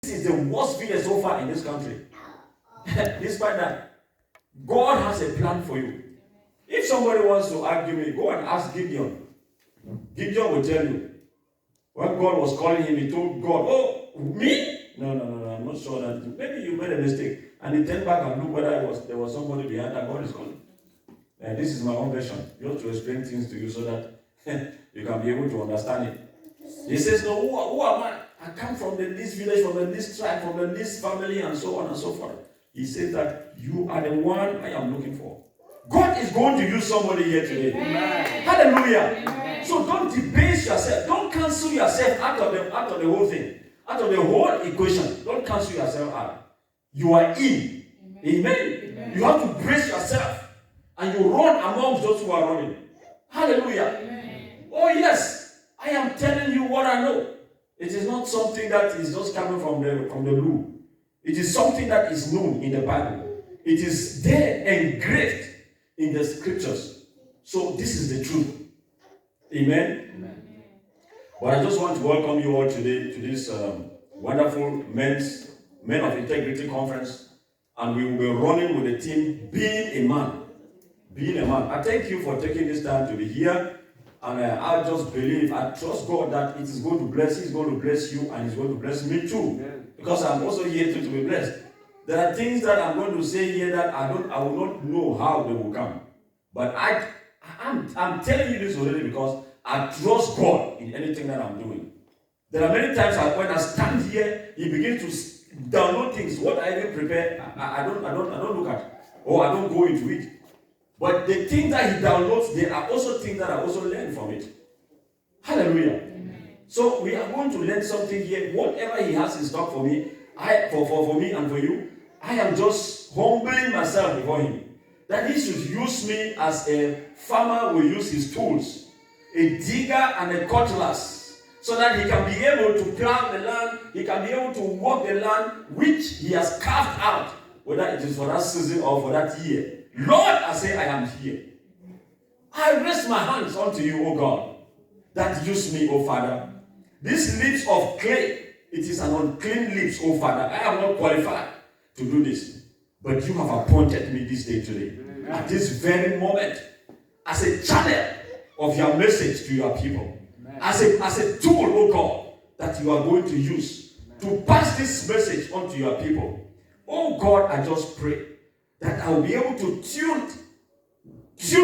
This is the worst village so far in this country. Despite that, God has a plan for you. If somebody wants to argue me, go and ask Gideon. Gideon will tell you. When God was calling him, he told God, oh, me? No, I'm not sure that. Maybe you made a mistake. And he turned back and looked whether there was somebody behind that God is calling. And this is my own version. Just to explain things to you so that you can be able to understand it. He says, no, who am I? I come from this village, from this tribe, from this family, and so on and so forth. He says that you are the one I am looking for. God is going to use somebody here today. Amen. Hallelujah. Amen. So don't debase yourself. Don't cancel yourself out of the whole thing. Out of the whole equation. Don't cancel yourself out. You are in. Amen. Amen. You have to brace yourself. And you run amongst those who are running. Hallelujah. Amen. Oh yes. I am telling you what I know. It is not something that is just coming from the blue. It is something that is known in the Bible. It is there engraved in the scriptures. So this is the truth. Amen? Amen. But I just want to welcome you all today to this wonderful Men of Integrity Conference. And we will be running with the team, Being a Man. Being a Man. I thank you for taking this time to be here. And I just believe, I trust God that it is going to bless. He's going to bless you and He's going to bless me too. Amen. Because I'm also here to be blessed. There are things that I'm going to say here that I will not know how they will come. But I'm telling you this already because I trust God in anything that I'm doing. There are many times when I stand here, He begins to download things. What I even prepare, I don't look at, or I don't go into it. But the things that He downloads, there are also things that I also learn from it. Hallelujah. Amen. So we are going to learn something here. Whatever He has in stock for me, for me and for you, I am just humbling myself before Him. That He should use me as a farmer will use his tools, a digger and a cutlass, so that he can be able to plow the land, he can be able to work the land which He has carved out, whether it is for that season or for that year. Lord, I say I am here. I raise my hands unto you, O God, that use me, O Father. These lips of clay, it is an unclean lips, O Father. I am not qualified to do this. But you have appointed me this day today. Amen. At this very moment, as a channel of your message to your people. Amen. As a tool, O God, that you are going to use. Amen. To pass this message on to your people. Oh God, I just pray that I will be able to tune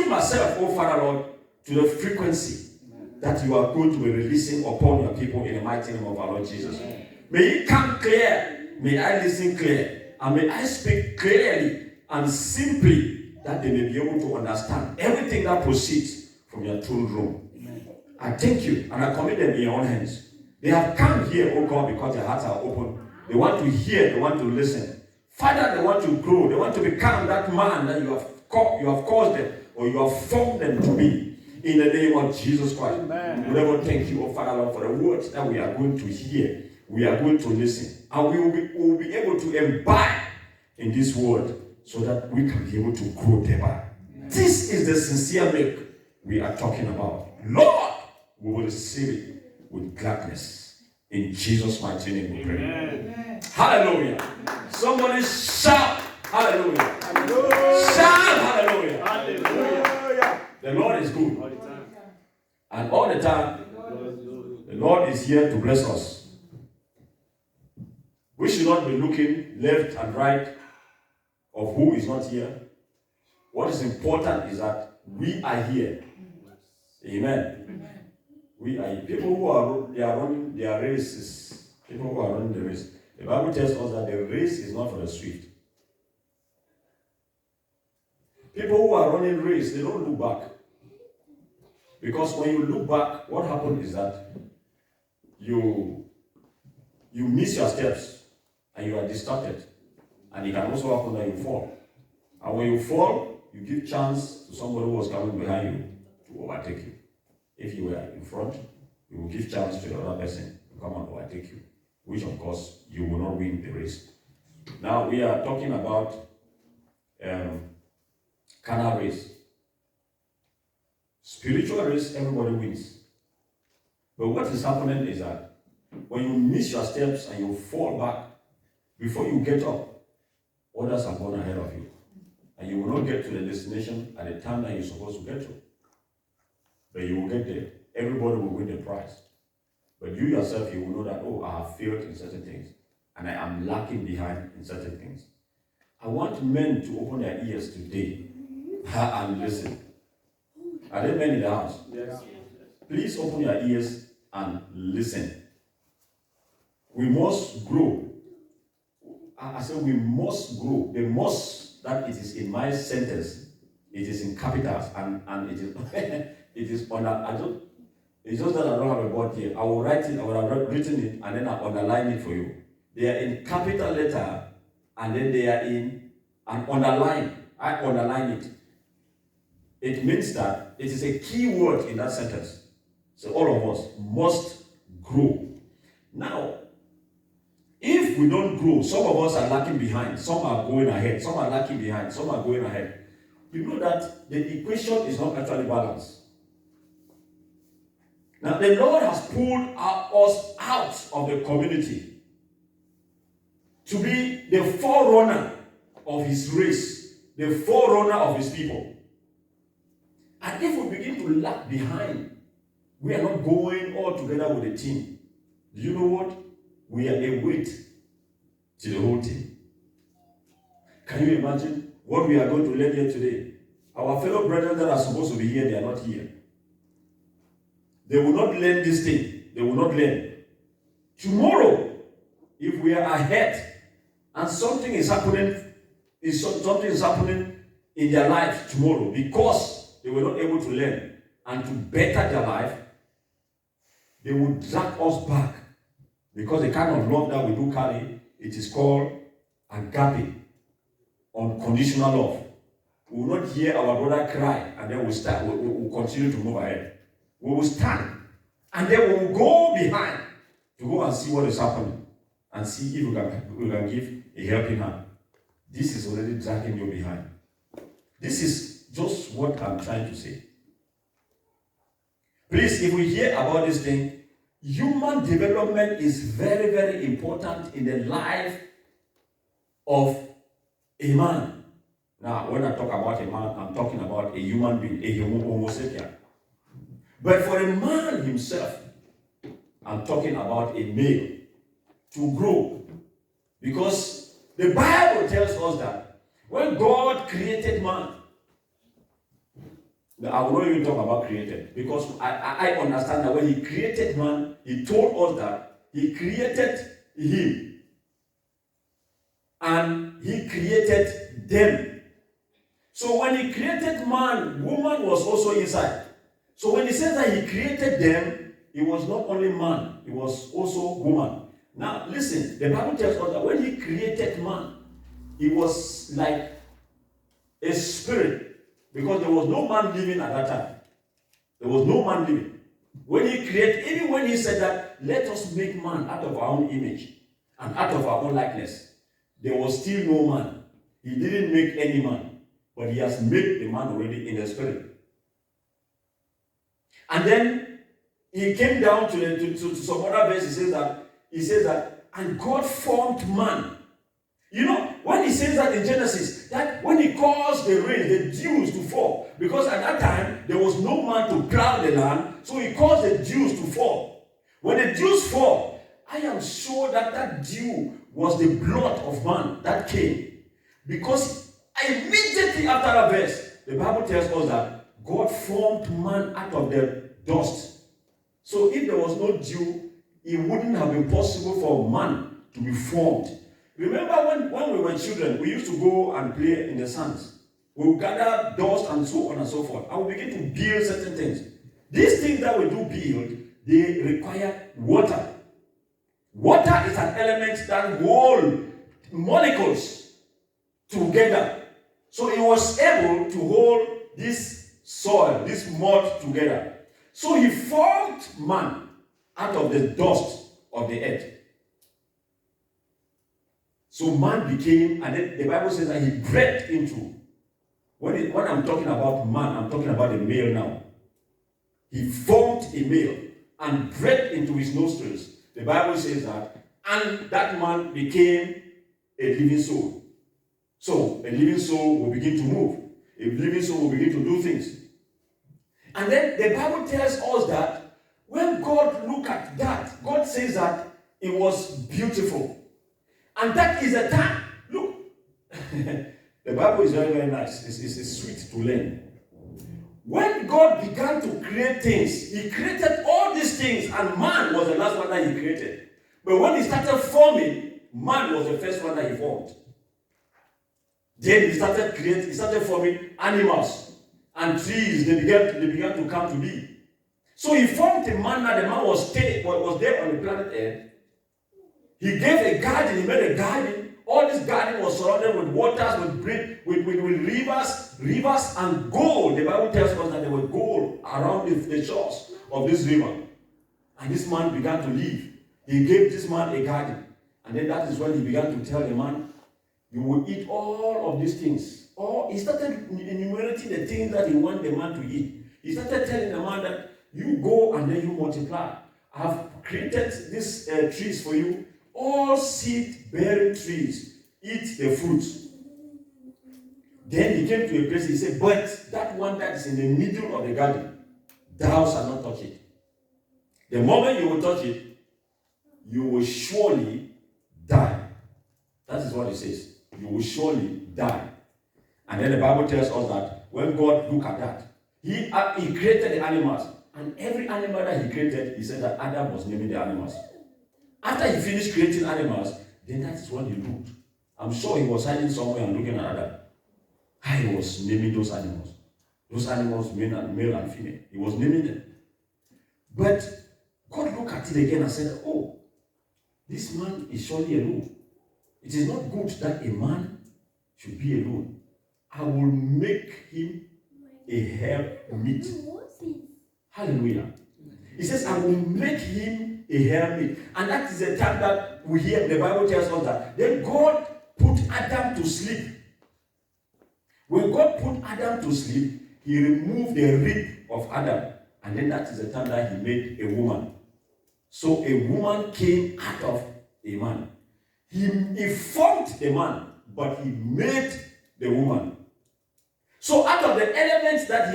myself, oh Father Lord, to the frequency that you are going to be releasing upon your people in the mighty name of our Lord Jesus. Amen. May it come clear, may I listen clear, and may I speak clearly and simply that they may be able to understand everything that proceeds from your throne room. Amen. I thank you and I commit them in your own hands. They have come here, oh God, because their hearts are open. They want to hear, they want to listen. Father, they want to grow. They want to become that man that you have caused them or you have formed them to be. In the name of Jesus Christ. Amen. We never thank you, oh Father Lord, for the words that we are going to hear. We are going to listen. And we will be able to imbibe in this word so that we can be able to grow thereby. Amen. This is the sincere milk we are talking about. Lord, we will receive it with gladness. In Jesus' mighty name we pray. Amen. Hallelujah. Amen. Somebody shout hallelujah. Hallelujah. Shout hallelujah. Hallelujah. The Lord is good. All the time. And all the time, the Lord is here to bless us. We should not be looking left and right of who is not here. What is important is that we are here. Amen. Amen. We are people who are running their races. People who are running the race. The Bible tells us that the race is not for the swift. People who are running race, they don't look back. Because when you look back, what happens is that you miss your steps and you are distorted. And it can also happen that you fall. And when you fall, you give chance to somebody who was coming behind you to overtake you. If you were in front, you will give chance to the other person to come and overtake you, which of course you will not win the race. Now we are talking about carnal race. Spiritual race, everybody wins. But what is happening is that when you miss your steps and you fall back, Before you get up, others have gone ahead of you. And you will not get to the destination at the time that you're supposed to get to. But you will get there. Everybody will win the prize. But you yourself, you will know that, oh, I have failed in certain things. And I am lacking behind in certain things. I want men to open their ears today and listen. Are there men in the house? Yes. Please open your ears and listen. We must grow. I said we must grow. The must that it is in my sentence, it is in capitals and it is it is on it's just that I don't have a board here. I will write it, I would have written it and then I underline it for you. They are in capital letter and then they are in an underline. I underline it. It means that it is a key word in that sentence. So all of us must grow. Now, if we don't grow, some of us are lacking behind, some are going ahead, some are lacking behind, some are going ahead. You know that the equation is not actually balanced. Now, the Lord has pulled us out of the community to be the forerunner of his race, the forerunner of his people. And if we begin to lag behind, we are not going all together with the team. Do you know what? We are a weight to the whole team. Can you imagine what we are going to learn here today? Our fellow brethren that are supposed to be here, they are not here. They will not learn this thing. They will not learn. Tomorrow, if we are ahead and something is happening in their life tomorrow because they were not able to learn and to better their life, they will drag us back. Because the kind of love that we do carry, it is called agape, unconditional love. We will not hear our brother cry and then we'll continue to move ahead. We will stand and then we will go behind to go and see what is happening and see if we can give a helping hand. This is already dragging you behind. This is just what I'm trying to say. Please, if we hear about this thing, human development is very, very important in the life of a man. Now, when I talk about a man, I'm talking about a human being, a homo sapien. But for a man himself, I'm talking about a male to grow. Because the Bible tells us that when God created man, I will not even talk about created, because I understand that when he created man, he told us that he created him and he created them. So when he created man, woman was also inside. So when he says that he created them, it was not only man, it was also woman. Now listen, the Bible tells us that when he created man, it was like a spirit. Because there was no man living at that time. There was no man living. When he created, even when he said that, let us make man out of our own image and out of our own likeness, there was still no man. He didn't make any man, but he has made the man already in the spirit. And then he came down to some other verse. He says that, and God formed man. You know, when he says that in Genesis, that when he caused the rain, the dews to fall, because at that time there was no man to plow the land, so he caused the dews to fall. When the dews fall, I am sure that that dew was the blood of man that came. Because immediately after that verse, the Bible tells us that God formed man out of the dust. So if there was no dew, it wouldn't have been possible for man to be formed. Remember when we were children, we used to go and play in the sands. We would gather dust and so on and so forth. And we begin to build certain things. These things that we do build, they require water. Water is an element that holds molecules together. So it was able to hold this soil, this mud together. So he formed man out of the dust of the earth. So man became, and then the Bible says that he breathed into. When I'm talking about man, I'm talking about a male now. He formed a male and breathed into his nostrils. The Bible says that, and that man became a living soul. So a living soul will begin to move. A living soul will begin to do things. And then the Bible tells us that when God looked at that, God says that it was beautiful. And that is the time. Look, the Bible is very, very nice. It's sweet to learn. When God began to create things, He created all these things, and man was the last one that He created. But when He started forming, man was the first one that He formed. Then He started forming animals and trees. They began to come to be. So He formed the man that the man was there on the planet Earth. He gave a garden. He made a garden. All this garden was surrounded with waters, with rivers and gold. The Bible tells us that there were gold around the shores of this river. And this man began to live. He gave this man a garden. And then that is when he began to tell the man, you will eat all of these things. He started enumerating the things that he wanted the man to eat. He started telling the man that you go and then you multiply. I have created these trees for you. All seed-bearing trees, eat the fruits. Then he came to a place, he said, but that one that is in the middle of the garden, thou shalt not touch it. The moment you will touch it, you will surely die. That is what it says. You will surely die. And then the Bible tells us that when God looked at that, he created the animals. And every animal that he created, he said that Adam was naming the animals. After he finished creating animals, then that is when he looked. I'm sure he was hiding somewhere and looking at Adam. How he was naming those animals. Those animals, male and female. He was naming them. But God looked at it again and said, oh, this man is surely alone. It is not good that a man should be alone. I will make him a helpmeet. Hallelujah. He says, I will make him a helpmeet. And that is the time that we hear the Bible tells us that. Then God put Adam to sleep. When God put Adam to sleep, He removed the rib of Adam. And then that is the time that He made a woman. So a woman came out of a man. He formed the man, but He made the woman. So out of the elements that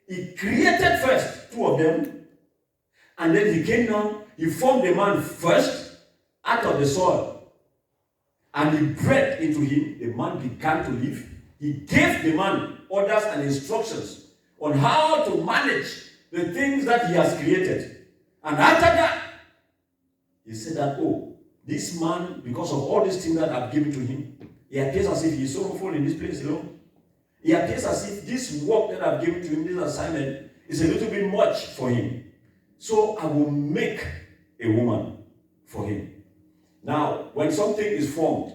He created first, two of them, and then He came down, He formed the man first out of the soil, and He breathed into him. The man began to live. He gave the man orders and instructions on how to manage the things that He has created. And after that, He said that, oh, this man, because of all these things that I've given to him, he appears as if he is sorrowful in this place alone. He appears as if this work that I've given to him, this assignment, is a little bit much for him. So I will make a woman for him. Now, when something is formed,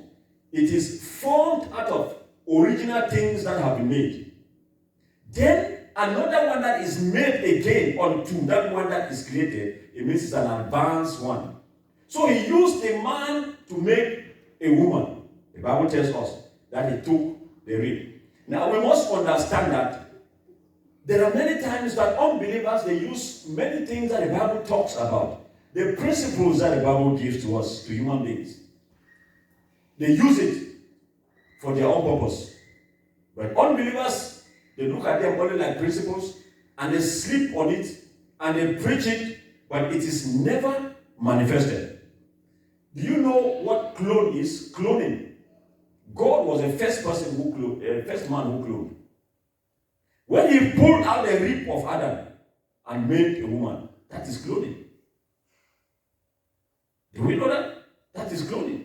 it is formed out of original things that have been made. Then another one that is made again onto that one that is created, it means it's an advanced one. So He used a man to make a woman. The Bible tells us that He took the rib. Now we must understand that there are many times that unbelievers, they use many things that the Bible talks about. The principles that the Bible gives to us, to human beings. They use it for their own purpose. But unbelievers, they look at them only like principles, and they sleep on it, and they preach it, but it is never manifested. Do you know what clone is? Cloning. God was the first person who cloned, first man who cloned. When He pulled out the rib of Adam and made a woman, that is cloning. Do we know that? That is cloning.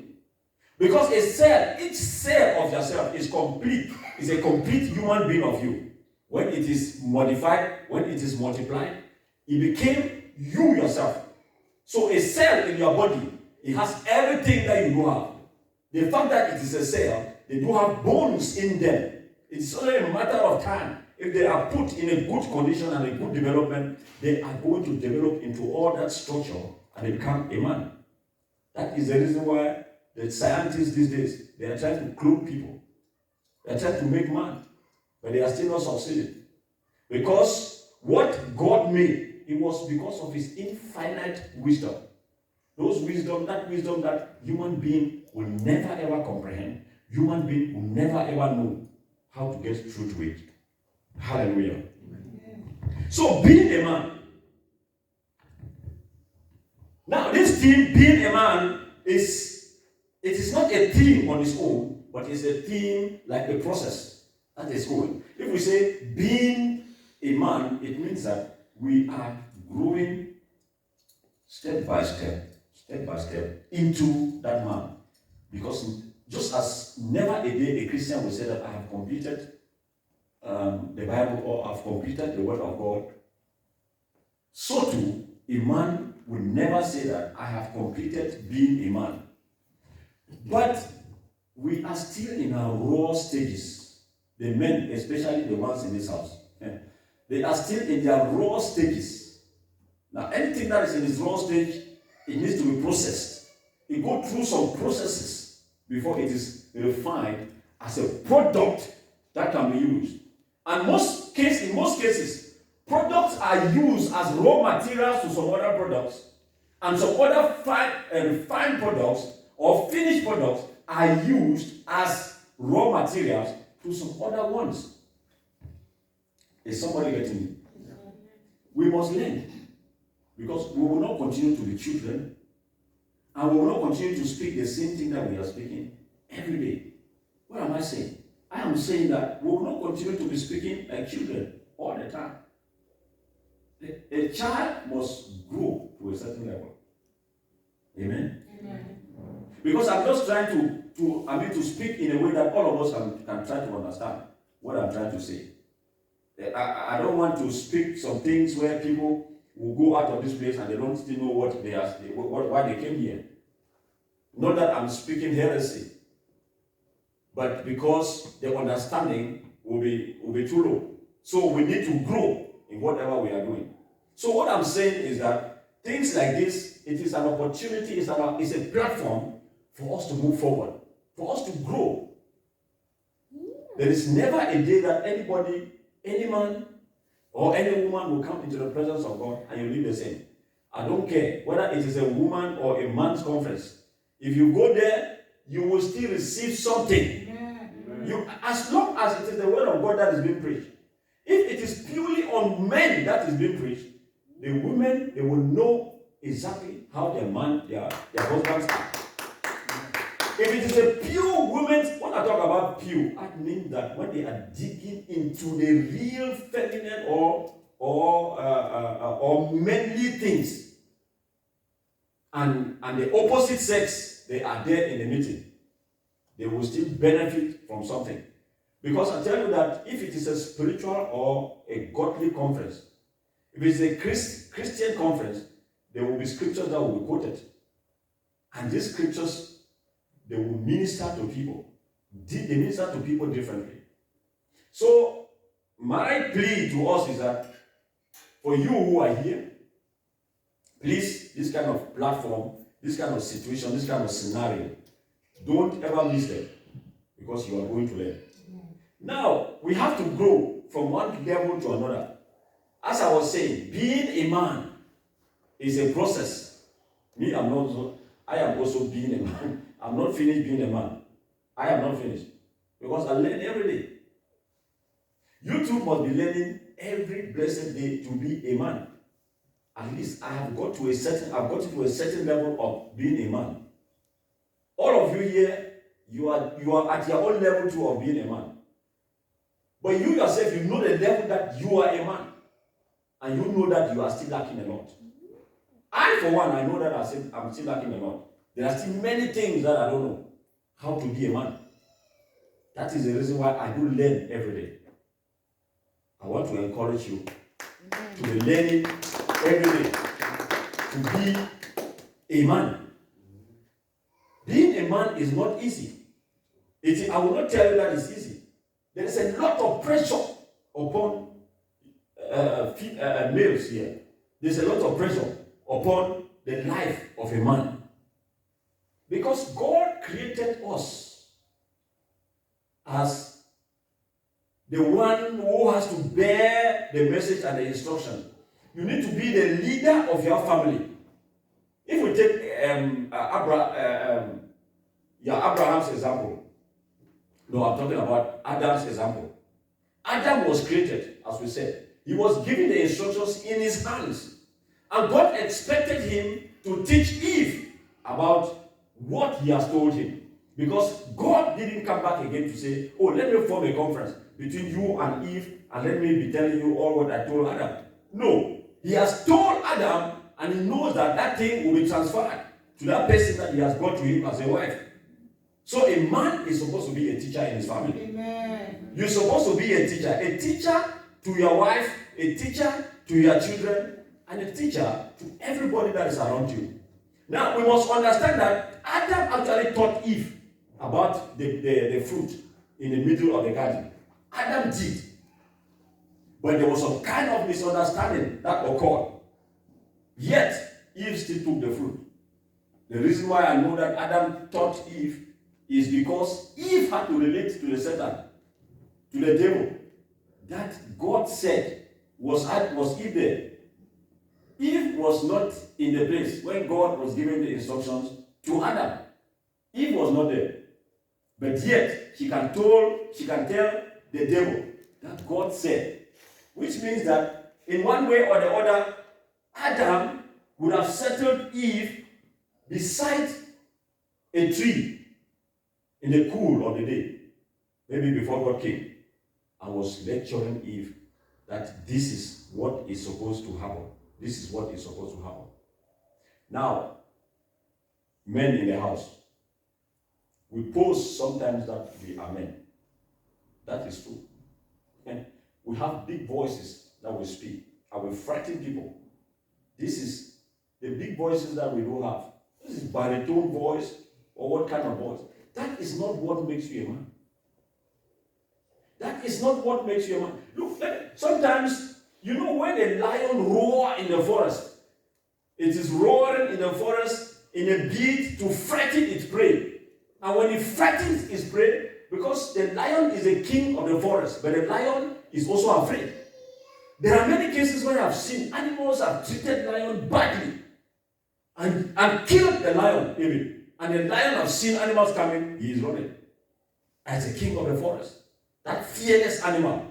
Because a cell, each cell of yourself is complete, is a complete human being of you. When it is modified, when it is multiplied, it became you yourself. So a cell in your body, it has everything that you do have. The fact that it is a cell, they do have bones in them. It's only a matter of time. If they are put in a good condition and a good development, they are going to develop into all that structure and they become a man. That is the reason why the scientists these days, they are trying to clone people. They are trying to make man. But they are still not succeeding. Because what God made, it was because of His infinite wisdom. That wisdom that human being will never ever comprehend. Human being will never ever know how to get through to it. Hallelujah. So being a man. Now this theme, being a man, it is not a theme on its own, but it's a theme like a process that is going. If we say being a man, it means that we are growing step by step into that man. Because just as never a day a Christian will say that I have completed the Bible or I've completed the Word of God, so too a man will never say that I have completed being a man. But we are still in our raw stages. The men, especially the ones in this house, they are still in their raw stages. Now, anything that is in its raw stage, it needs to be processed. It goes through some processes before it is refined as a product that can be used. And in most cases, products are used as raw materials to some other products, and some other refined products or finished products are used as raw materials to some other ones. Is somebody getting me? We must learn, because we will not continue to be children, and we will not continue to speak the same thing that we are speaking every day. What am I saying? I am saying that we will not continue to be speaking like children all the time. A child must grow to a certain level. Amen? Amen. Because I'm just trying to speak in a way that all of us can try to understand what I'm trying to say. I don't want to speak some things where people will go out of this place and they don't still know why they came here. Not that I'm speaking heresy, but because the understanding will be too low. So we need to grow in whatever we are doing. So what I'm saying is that things like this, it is an opportunity, it's a platform for us to move forward, for us to grow. There is never a day that anybody, any man or any woman will come into the presence of God and you leave the same. I don't care whether it is a woman or a man's conference. If you go there, you will still receive something. As long as it is the word of God that is being preached. If it is purely on men that is being preached, the women, they will know exactly how their husbands are. If it is a pure woman, when I talk about pure, I mean that when they are digging into the real feminine or manly things, and the opposite sex, they are there in the meeting, they will still benefit from something. Because I tell you that if it is a spiritual or a godly conference, if it's a Christian conference, there will be scriptures that will be quoted. And these scriptures, they will minister to people. They minister to people differently. So, my plea to us is that for you who are here, please, this kind of platform, this kind of situation, this kind of scenario, don't ever miss them, because you are going to learn. Now, we have to grow from one level to another. As I was saying, being a man is a process. I am also being a man. I'm not finished being a man. I am not finished. Because I learn every day. You too must be learning every blessed day to be a man. At least I have got to a certain level of being a man. All of you here, you are at your own level too of being a man. But you yourself, you know the level that you are a man. And you know that you are still lacking a lot. I, for one, I know that I'm still lacking a lot. There are still many things that I don't know how to be a man. That is the reason why I do learn every day. I want to encourage you to be learning every day to be a man. Being a man is not easy. I will not tell you that it's easy. There is a lot of pressure upon males here. There's a lot of pressure upon the life of a man. Because God created us as the one who has to bear the message and the instruction. You need to be the leader of your family. If we take Yeah, Abraham's example. No, I'm talking about Adam's example. Adam was created, as we said. He was given the instructions in his hands. And God expected him to teach Eve about what he has told him. Because God didn't come back again to say, oh, let me form a conference between you and Eve and let me be telling you all what I told Adam. No. He has told Adam and he knows that that thing will be transferred to that person that he has brought to him as a wife. So a man is supposed to be a teacher in his family. Amen. You're supposed to be a teacher to your wife, a teacher to your children, and a teacher to everybody that is around you. Now, we must understand that Adam actually taught Eve about the fruit in the middle of the garden. Adam did. But there was some kind of misunderstanding that occurred. Yet, Eve still took the fruit. The reason why I know that Adam taught Eve is because Eve had to relate to the Satan, to the devil. That God said was Eve there. Eve was not in the place when God was giving the instructions to Adam. Eve was not there. But yet, she can tell the devil that God said. Which means that in one way or the other, Adam would have settled Eve beside a tree in the cool of the day, maybe before God came, and was lecturing Eve that this is what is supposed to happen. This is what is supposed to happen. Now, men in the house, we pose sometimes that we are men. That is true. And we have big voices that we speak, and we frighten people. This is the big voices that we don't have. This is baritone voice, or what kind of voice? That is not what makes you a man. That is not what makes you a man. Look, sometimes, you know, when a lion roars in the forest, it is roaring in the forest in a bid to frighten its prey. And when it frightens its prey, because the lion is a king of the forest, but the lion is also afraid. There are many cases where I've seen animals have treated lion badly and killed the lion even. And the lion has seen animals coming, he is running. As a king of the forest. That fearless animal,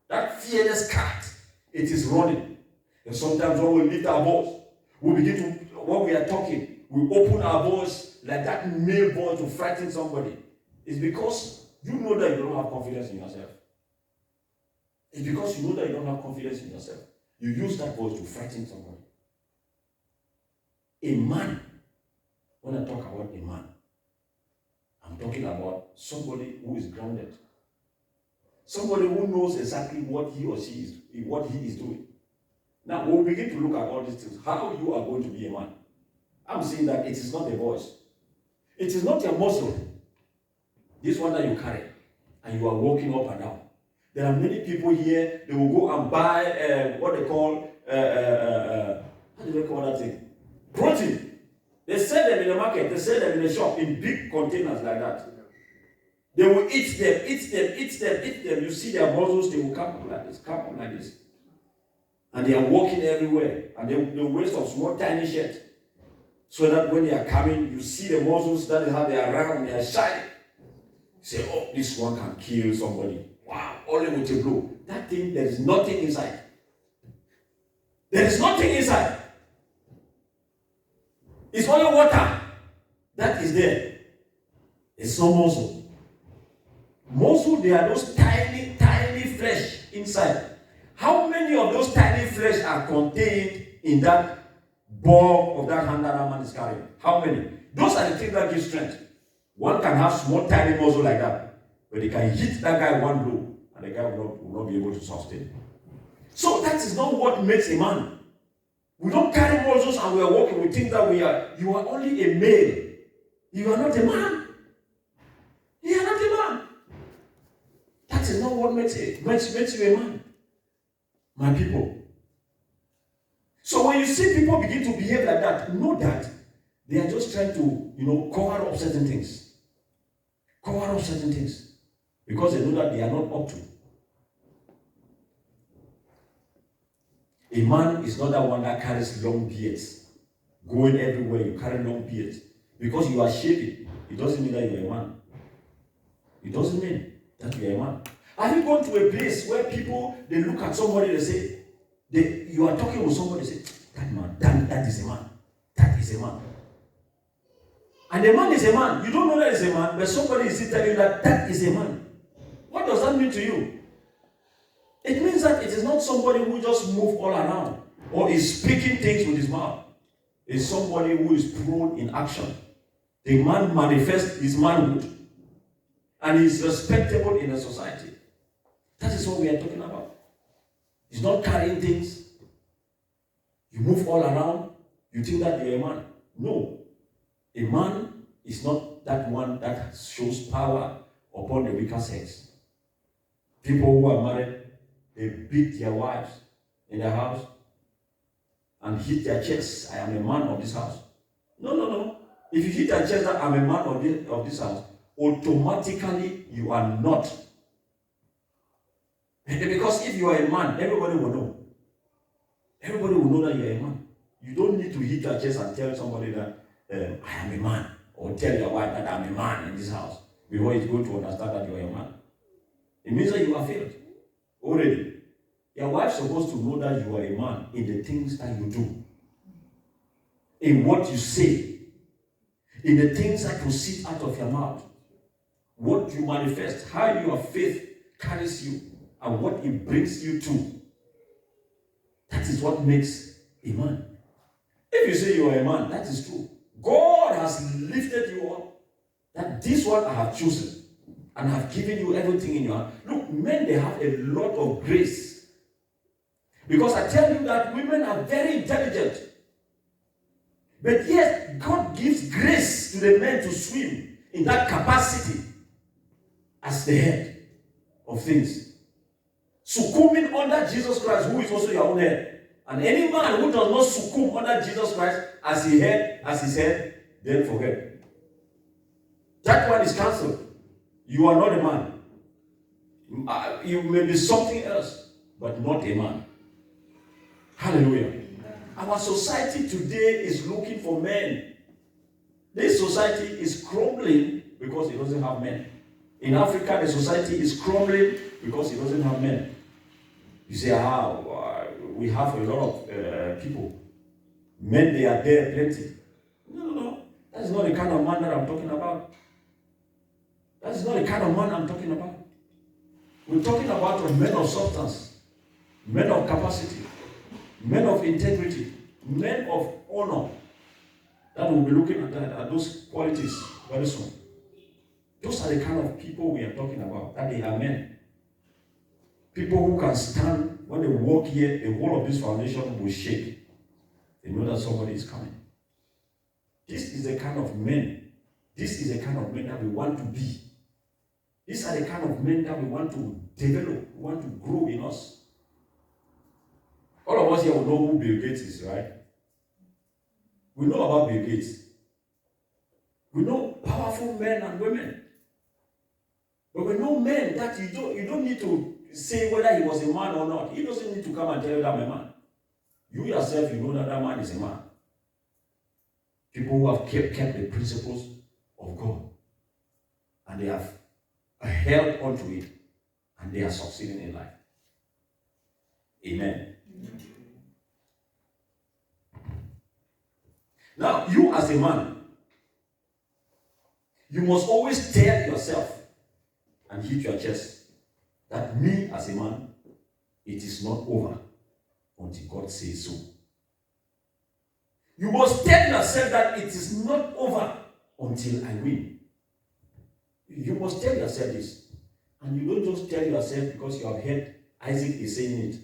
that fearless cat, it is running. And sometimes when we lift our voice, we begin to, when we are talking, we open our voice like that male voice to frighten somebody. It's because you know that you don't have confidence in yourself. It's because you know that you don't have confidence in yourself. You use that voice to frighten somebody. A man, when I talk about a man, I'm talking about somebody who is grounded. Somebody who knows exactly what he or she is doing. Now, we'll begin to look at all these things. How you are going to be a man. I'm saying that it is not a voice. It is not your muscle. This one that you carry, and you are walking up and down. There are many people here, they will go and buy what they call, how do they call that thing? Protein. They sell them in the market, they sell them in the shop in big containers like that. They will eat them. You see their muscles, they will come up like this. And they are walking everywhere. And they wear some small tiny shirt. So that when they are coming, you see the muscles, that is how they are round, they are shining. You say, oh, this one can kill somebody. Wow, only with a blow. That thing, there is nothing inside. There is nothing inside. It's only water that is there. It's no muscle. Muscle, they are those tiny flesh inside. How many of those tiny flesh are contained in that ball of that hand that man is carrying? How many? Those are the things that give strength. One can have small tiny muscle like that, but they can hit that guy one blow, and the guy will not be able to sustain. So that is not what makes a man. We don't carry muscles and we are walking. We think that you are only a male. You are not a man. You are not a man. That is not what makes you a man. My people. So when you see people begin to behave like that, know that they are just trying to, cover up certain things. Cover up certain things. Because they know that they are not up to. A man is not that one that carries long beards. Going everywhere, you carry long beards. Because you are shaving. it doesn't mean that you're a man. It doesn't mean that you're a man. Have you gone to a place where people, they look at somebody, they say, you are talking with somebody, they say, that man, that is a man. That is a man. And the man is a man. You don't know that is a man, but somebody is telling you that is a man. What does that mean to you? It means that it is not somebody who just moves all around or is speaking things with his mouth. It's somebody who is prone in action. The man manifests his manhood and is respectable in the society. That is what we are talking about. He's not carrying things. You move all around, you think that you're a man. No. A man is not that one that shows power upon the weaker sex. People who are married, they beat their wives in their house and hit their chests. I am a man of this house. No. If you hit your chest that I'm a man of this house, automatically you are not. Because if you are a man, everybody will know. Everybody will know that you are a man. You don't need to hit your chest and tell somebody that I am a man, or tell your wife that I'm a man in this house before it's going to understand that you are a man. It means that you are failed already. Your wife's supposed to know that you are a man in the things that you do, in what you say, in the things that proceed out of your mouth, what you manifest, how your faith carries you, and what it brings you to. That is what makes a man. If you say you are a man, that is true. God has lifted you up. That this one I have chosen and have given you everything in your hand. Look, men, they have a lot of grace. Because I tell you that women are very intelligent. But yet, God gives grace to the men to swim in that capacity as the head of things. Succumbing under Jesus Christ, who is also your own head. And any man who does not succumb under Jesus Christ as his head, then forget. That one is cancelled. You are not a man. You may be something else, but not a man. Hallelujah. Our society today is looking for men. This society is crumbling because it doesn't have men. In Africa, the society is crumbling because it doesn't have men. You say, we have a lot of people. Men, they are there plenty. No. That's not the kind of man that I'm talking about. That's not the kind of man I'm talking about. We're talking about men of substance, men of capacity, men of integrity, men of honor. That we'll be looking at those qualities very soon. Those are the kind of people we are talking about, that they are men. People who can stand, when they walk here, the whole of this foundation will shake. They know that somebody is coming. This is the kind of men. This is the kind of men that we want to be. These are the kind of men that we want to develop, we want to grow in us. All of us here will know who Bill Gates is, right? We know about Bill Gates. We know powerful men and women. But we know men that you don't need to say whether he was a man or not. He doesn't need to come and tell you that I'm a man. You yourself, you know that man is a man. People who have kept the principles of God. And they have held onto it. And they are succeeding in life. Amen. Now, you as a man, you must always tell yourself and hit your chest that me as a man, it is not over until God says so. You must tell yourself that it is not over until I win. You must tell yourself this. And you don't just tell yourself because you have heard Isaac is saying it.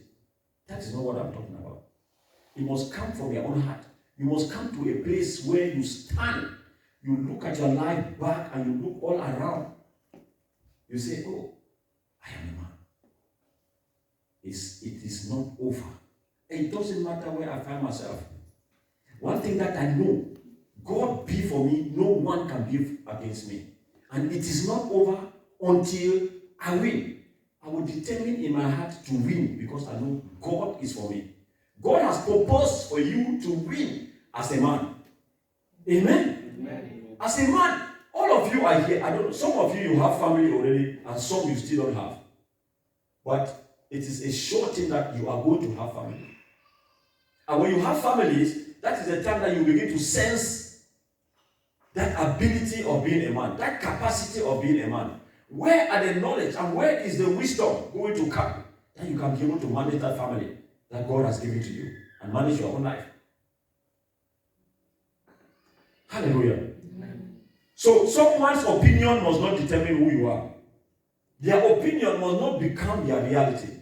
That is not what I'm talking about. It must come from your own heart. You must come to a place where you stand. You look at your life back and you look all around. You say, oh, I am a man. It is not over. And it doesn't matter where I find myself. One thing that I know, God be for me, no one can be against me. And it is not over until I win. I will determine in my heart to win because I know God is for me. God has proposed for you to win as a man. Amen? Amen. As a man, all of you are here, I don't know, some of you have family already, and some you still don't have. But it is a sure thing that you are going to have family. And when you have families, that is the time that you begin to sense that ability of being a man, that capacity of being a man. Where are the knowledge and where is the wisdom going to come that you can be able to manage that family that God has given to you and manage your own life? Hallelujah. Amen. So someone's opinion must not determine who you are. Their opinion must not become their reality.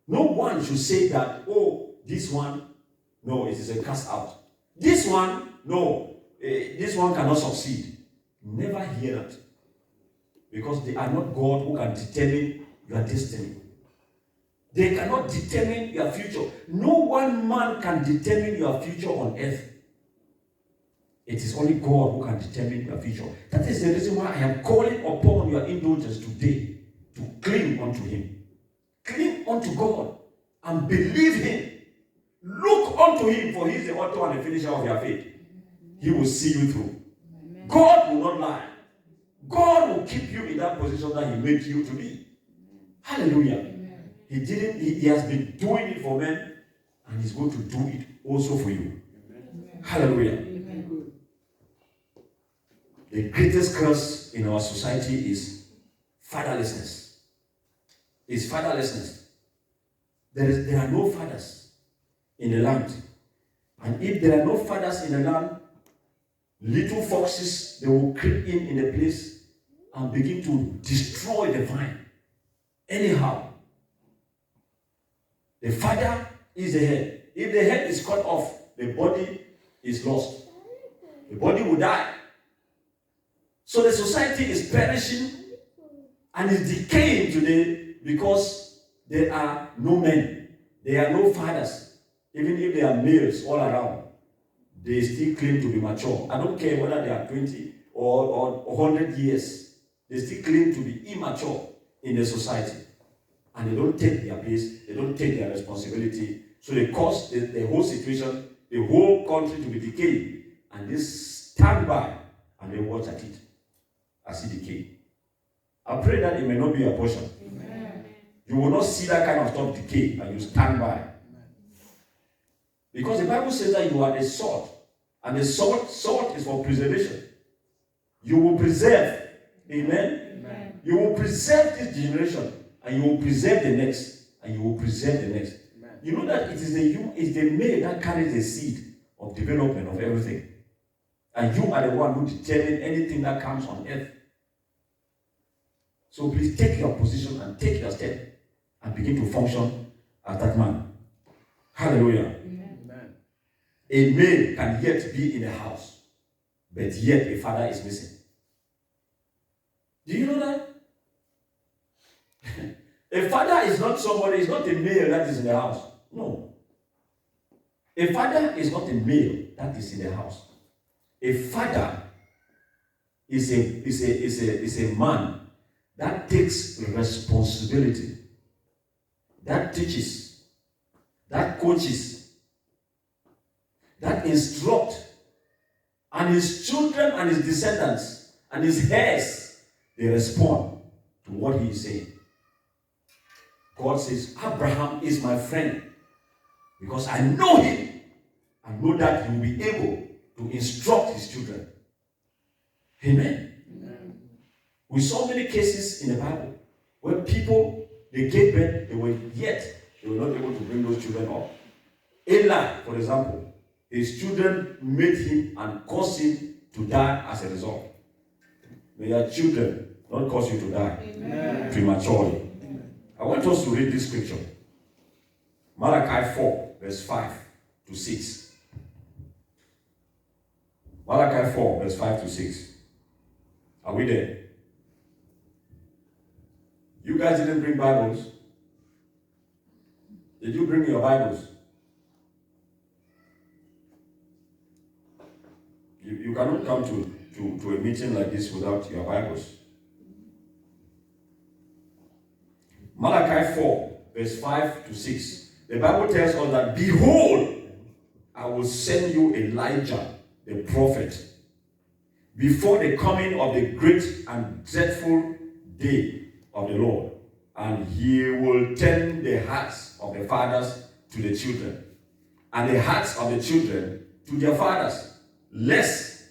No one should say that, oh, this one, no, it is a cast out. This one, no, this one cannot succeed. Never hear that. Because they are not God who can determine your destiny. They cannot determine your future. No one man can determine your future on earth. It is only God who can determine your future. That is the reason why I am calling upon your indulgence today to cling unto Him. Cling unto God and believe Him. Look unto Him, for He is the author and the finisher of your faith. He will see you through. Amen. God will not lie. God will keep you in that position that He made you to be. Hallelujah. Amen. He has been doing it for men, and He's going to do it also for you. Amen. Hallelujah. Amen. The greatest curse in our society is fatherlessness. Is fatherlessness. There are no fathers in the land. And if there are no fathers in the land, little foxes, they will creep in the place and begin to destroy the vine. Anyhow, the father is the head. If the head is cut off, the body is lost. The body will die. So the society is perishing and is decaying today because there are no men. There are no fathers. Even if they are males all around, they still claim to be mature. I don't care whether they are 20 or 100 years. They still claim to be immature in the society. And they don't take their place. They don't take their responsibility. So they cause the whole situation, the whole country to be decaying. And they stand by and they watch at it as it decay. I pray that it may not be a portion. Amen. You will not see that kind of stuff decay and you stand by. Because the Bible says that you are a salt. And the salt is for preservation. You will preserve. Amen? Amen. You will preserve this generation. And you will preserve the next. And you will preserve the next. Amen. You know that it is the male that carries the seed of development of everything. And you are the one who determines anything that comes on earth. So please take your position and take your step and begin to function as that man. Hallelujah. Amen. A male can yet be in the house, but yet a father is missing. Do you know that? A father is not somebody, is not a male that is in the house. No. A father is not a male that is in the house. A father is a man that takes responsibility, that teaches, that coaches, that instructs, and his children and his descendants and his heirs, they respond to what he is saying. God says, Abraham is my friend because I know him and know that he will be able to instruct his children. Amen. We saw many cases in the Bible where people, they gave birth, they were not able to bring those children up. Eli, for example, his children made him and caused him to die as a result. May your children not cause you to die. Amen. Prematurely. Amen. I want us to read this scripture. Malachi 4, verse 5 to 6. Malachi 4, verse 5 to 6. Are we there? You guys didn't bring Bibles. Did you bring your Bibles? You cannot come to a meeting like this without your Bibles. Malachi 4, verse 5 to 6. The Bible tells us that, behold, I will send you Elijah, the prophet, before the coming of the great and dreadful day of the Lord. And he will turn the hearts of the fathers to the children, and the hearts of the children to their fathers, lest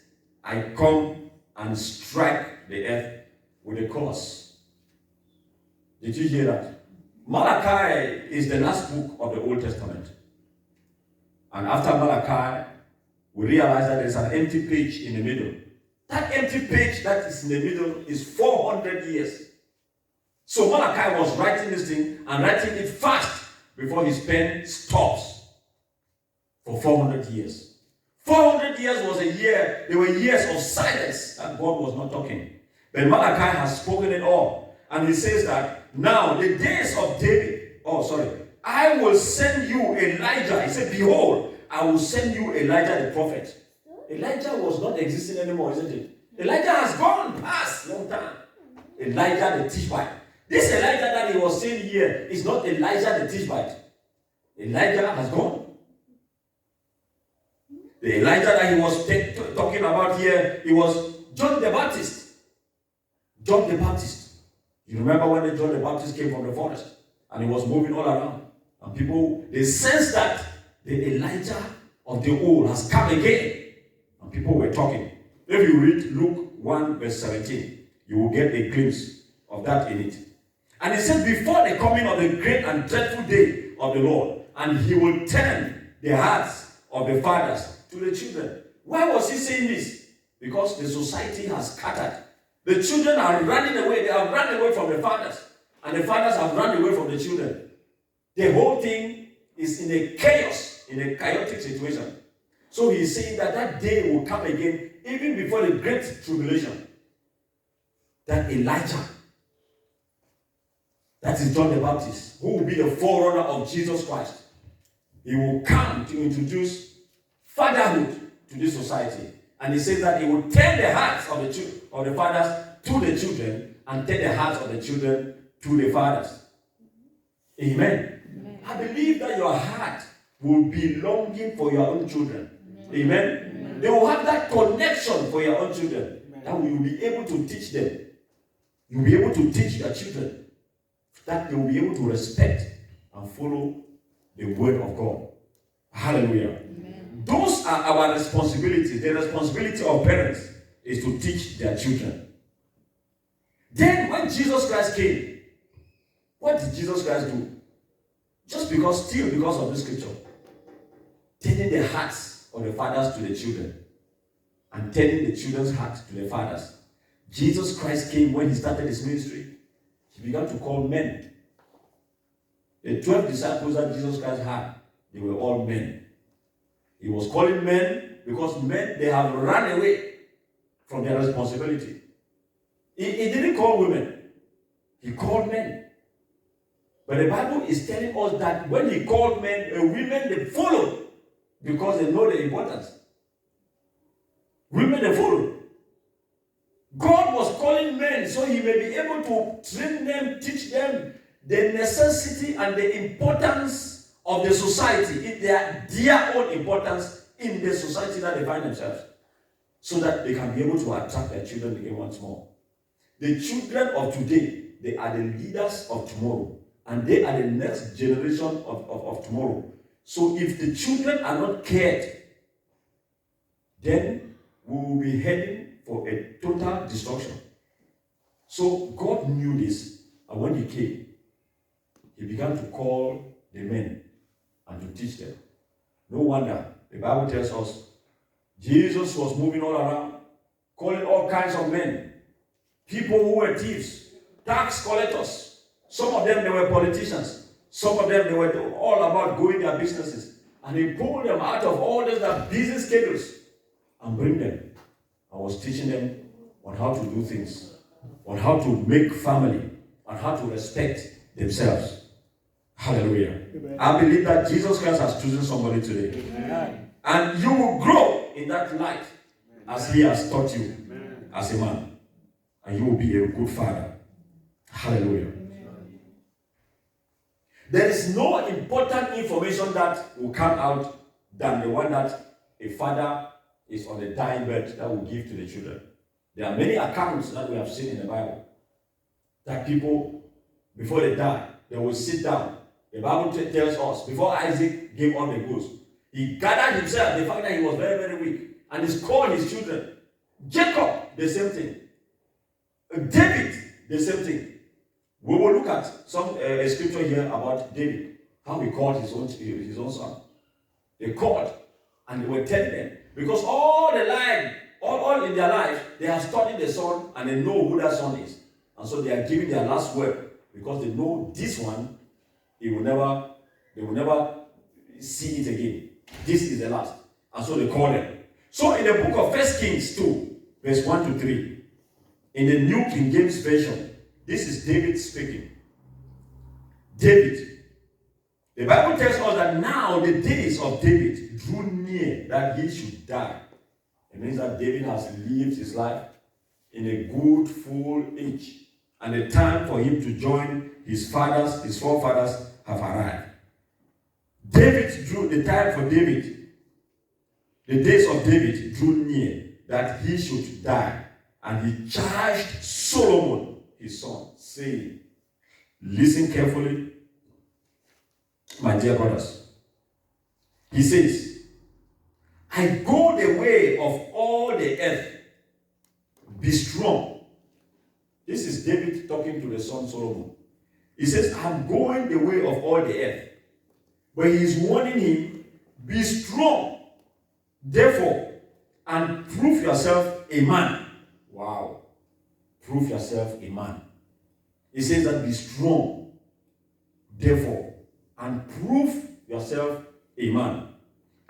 I come and strike the earth with a curse. Did you hear that? Malachi is the last book of the Old Testament. And after Malachi, we realize that there's an empty page in the middle. That empty page that is in the middle is 400 years. So Malachi was writing this thing and writing it fast before his pen stops for 400 years. 400 years was a year, there were years of silence that God was not talking. But Malachi has spoken it all. And he says that now the days of David, I will send you Elijah. He said, behold, I will send you Elijah the prophet. Elijah was not existing anymore, isn't it? Elijah has gone past long time. Elijah the Tishbite. This Elijah that he was saying here is not Elijah the Tishbite. Elijah has gone. The Elijah that he was talking about here, it was John the Baptist. John the Baptist. You remember when John the Baptist came from the forest and he was moving all around. And people, they sensed that the Elijah of the old has come again. And people were talking. If you read Luke 1 verse 17, you will get a glimpse of that in it. And he said, before the coming of the great and dreadful day of the Lord, and he will turn the hearts of the fathers to the children. Why was he saying this? Because the society has scattered. The children are running away. They have run away from the fathers. And the fathers have run away from the children. The whole thing is in a chaos, in a chaotic situation. So he is saying that that day will come again, even before the great tribulation. That Elijah, that is John the Baptist, who will be the forerunner of Jesus Christ. He will come to introduce fatherhood to this society. And he says that he will turn the hearts of the fathers to the children and turn the hearts of the children to the fathers. Amen. Amen. I believe that your heart will be longing for your own children. Amen. Amen. They will have that connection for your own children. Amen. That you will be able to teach them. You will be able to teach your children that they will be able to respect and follow the word of God. Hallelujah. Amen. Those are our responsibilities. The responsibility of parents is to teach their children. Then when Jesus Christ came, what did Jesus Christ do? Still because of this scripture. Turning the hearts of the fathers to the children and turning the children's hearts to the fathers. Jesus Christ came when he started his ministry. He began to call men. The 12 disciples that Jesus Christ had, they were all men. He was calling men because men, they have run away from their responsibility. He didn't call women. He called men. But the Bible is telling us that when he called men, women, they followed because they know the importance. Women, they followed. God was calling men so he may be able to train them, teach them the necessity and the importance of the society, their own importance in the society that they find themselves, so that they can be able to attract their children again once more. The children of today, they are the leaders of tomorrow, and they are the next generation of tomorrow. So if the children are not cared, then we will be heading for a total destruction. So God knew this, and when he came, he began to call the men and to teach them. No wonder the Bible tells us Jesus was moving all around, calling all kinds of men, people who were thieves, tax collectors. Some of them, they were politicians. Some of them, they were all about going their businesses. And he pulled them out of all those busy schedules and bring them. I was teaching them on how to do things, on how to make family, on how to respect themselves. Hallelujah. Amen. I believe that Jesus Christ has chosen somebody today. Amen. And you will grow in that light as he has taught you. Amen. As a man. And you will be a good father. Hallelujah. Amen. There is no important information that will come out than the one that a father is on the dying bed that will give to the children. There are many accounts that we have seen in the Bible that people, before they die, they will sit down. The Bible tells us, before Isaac gave up the ghost, he gathered himself. The fact that he was very, very weak, and he called his children. Jacob, the same thing. David, the same thing. We will look at some scripture here about David, how he called his own son. They called, and they were telling them, because all in their life, they have studied the son, and they know who that son is. And so they are giving their last word, because they know this one, they will never see it again. This is the last. And so they call them. So in the book of 1 Kings 2, verse 1 to 3, in the New King James Version, this is David speaking. David. The Bible tells us that now the days of David drew near that he should die. It means that David has lived his life in a good, full age. And the time for him to join his forefathers have arrived. The time for David, the days of David drew near that he should die. And he charged Solomon, his son, saying, listen carefully, my dear brothers. He says, I go the way of all the earth. Be strong. This is David talking to the son Solomon. He says, I'm going the way of all the earth. But he is warning him, be strong, therefore, and prove yourself a man. Wow. Prove yourself a man. He says that be strong, therefore, and prove yourself a man.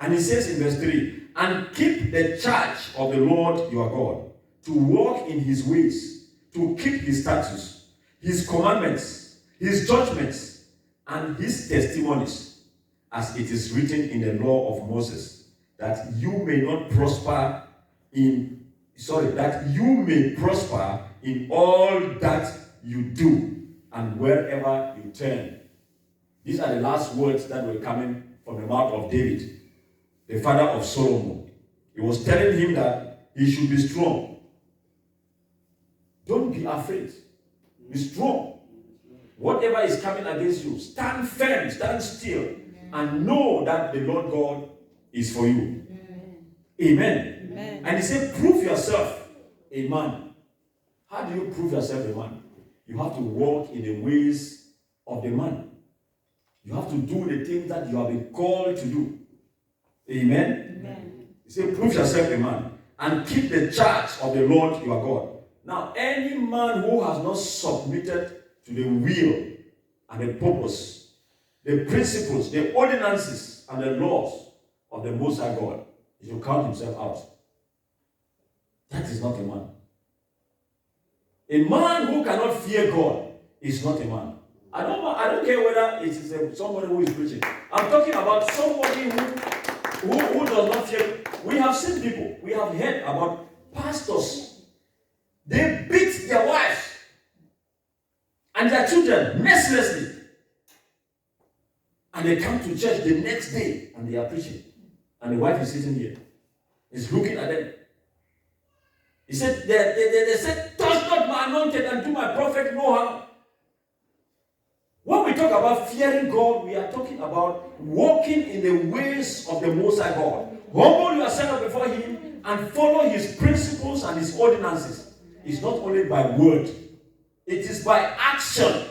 And he says in verse 3, and keep the charge of the Lord your God, to walk in his ways, to keep his statutes, his commandments, his judgments, and his testimonies, as it is written in the law of Moses, that you may prosper in all that you do and wherever you turn. These are the last words that were coming from the mouth of David, the father of Solomon. He was telling him that he should be strong. Don't be afraid. Be strong. Whatever is coming against you, stand firm, stand still, and know that the Lord God is for you. Amen. Amen. And he said, prove yourself a man. How do you prove yourself a man? You have to walk in the ways of the man. You have to do the things that you have been called to do. Amen? Amen. He said, prove yourself a man and keep the charge of the Lord your God. Now, any man who has not submitted to the will and the purpose, the principles, the ordinances, and the laws of the Most High God, he should count himself out. That is not a man. A man who cannot fear God is not a man. I don't care whether it is somebody who is preaching. I'm talking about somebody who does not fear. We have seen people, we have heard about pastors. They beat their wives and their children mercilessly. And they come to church the next day and they are preaching. And the wife is sitting here. He's looking at them. He said, they said, touch not my anointed and do my prophet no harm. When we talk about fearing God, we are talking about walking in the ways of the Most High God. Humble yourself before him and follow his principles and his ordinances. It's not only by word. It is by action.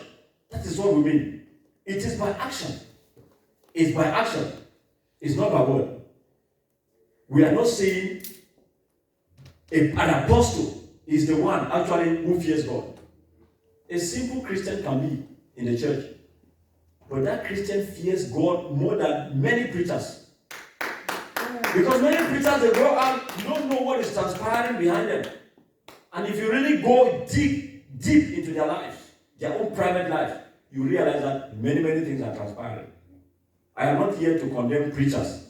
That is what we mean. It is by action. It's by action. It's not by word. We are not saying an apostle is the one actually who fears God. A simple Christian can be in the church, but that Christian fears God more than many preachers. Because many preachers, they go out, you don't know what is transpiring behind them. And if you really go deep into their lives, their own private life, you realize that many things are transpiring. I am not here to condemn preachers,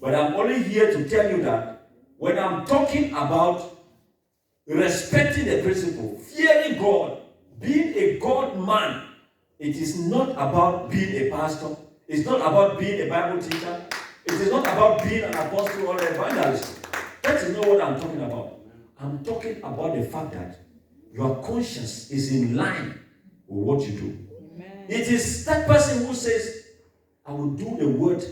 but I'm only here to tell you that when I'm talking about respecting the principle, fearing God, being a God man, it is not about being a pastor. It's not about being a Bible teacher. It is not about being an apostle or an evangelist. That is not what I'm talking about. I'm talking about the fact that your conscience is in line with what you do. Amen. It is that person who says, I will do the word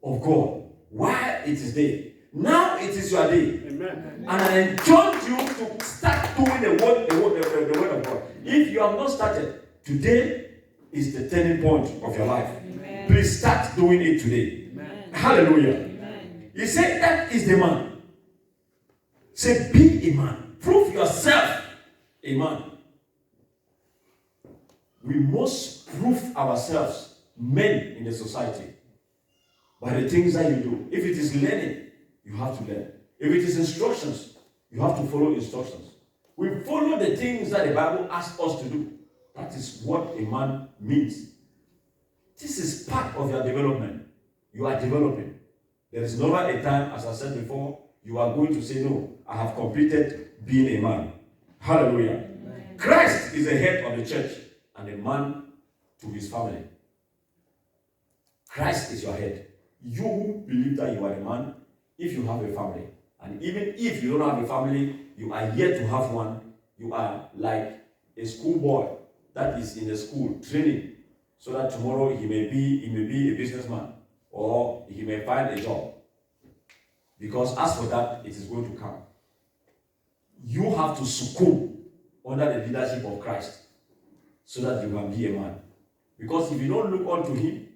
of God while it is day. Now it is your day. Amen. And I encourage you to start doing the word of God. If you have not started, today is the turning point of your life. Amen. Please start doing it today. Amen. Hallelujah. Amen. He said that is the man. Say, be a man. Prove yourself a man. We must prove ourselves men in the society by the things that you do. If it is learning, you have to learn. If it is instructions, you have to follow instructions. We follow the things that the Bible asks us to do. That is what a man means. This is part of your development. You are developing. There is never a time, as I said before, you are going to say, no, I have completed being a man. Hallelujah. Amen. Christ is the head of the church and a man to his family. Christ is your head. You who believe that you are a man, if you have a family, and even if you don't have a family, you are yet to have one, you are like a schoolboy that is in a school training so that tomorrow he may be a businessman or he may find a job. Because as for that, it is going to come. You have to succumb under the leadership of Christ so that you can be a man. Because if you don't look unto him,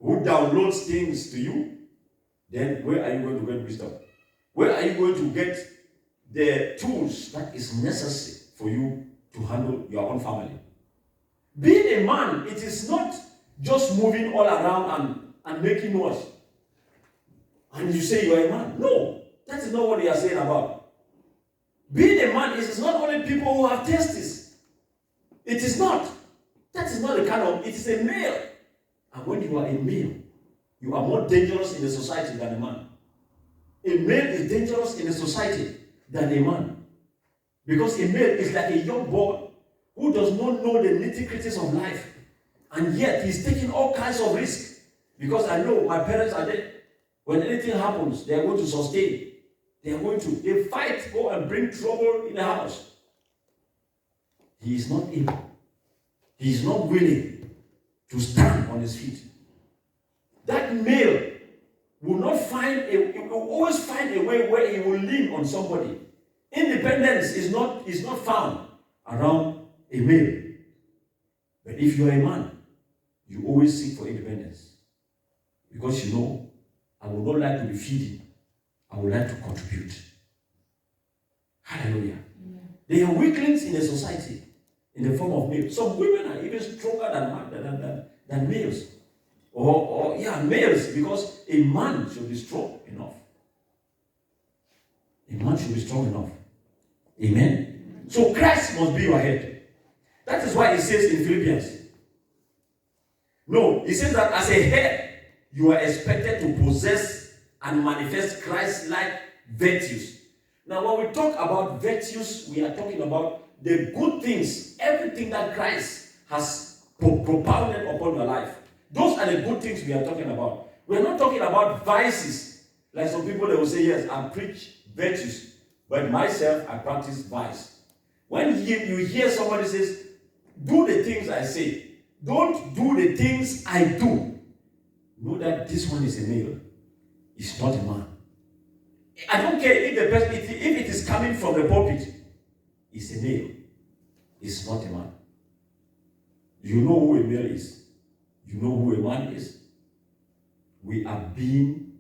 who downloads things to you, then where are you going to get wisdom? Where are you going to get the tools that is necessary for you to handle your own family? Being a man, it is not just moving all around and making noise. And you say you are a man. No, that is not what they are saying about. Being a man is not only people who have testes. It is not. That is not the kind of, it is a male. And when you are a male, you are more dangerous in the society than a man. A male is dangerous in the society than a man. Because a male is like a young boy who does not know the nitty-gritties of life. And yet he's taking all kinds of risks. Because I know my parents are there. When anything happens, they are going to sustain. They fight, go and bring trouble in the house. He is not able. He is not willing to stand on his feet. That male will always find a way where he will lean on somebody. Independence is not found around a male. But if you are a man, you always seek for independence. Because you know, I would not like to be feeding. I would like to contribute. Hallelujah. Yeah. There are weaklings in the society in the form of males. Some women are even stronger than males. Or males, because a man should be strong enough. A man should be strong enough. Amen? So Christ must be your head. That is why it says in Philippians. No, it says that as a head, you are expected to possess and manifest Christ-like virtues. Now, when we talk about virtues, we are talking about the good things, everything that Christ has propounded upon your life. Those are the good things we are talking about. We're not talking about vices. Like some people, they will say, yes, I preach virtues, but myself, I practice vice. When you hear somebody says, do the things I say, don't do the things I do, know that this one is a male. It's not a man. I don't care if it is coming from the pulpit. It's a male. It's not a man. You know who a male is. You know who a man is. We are being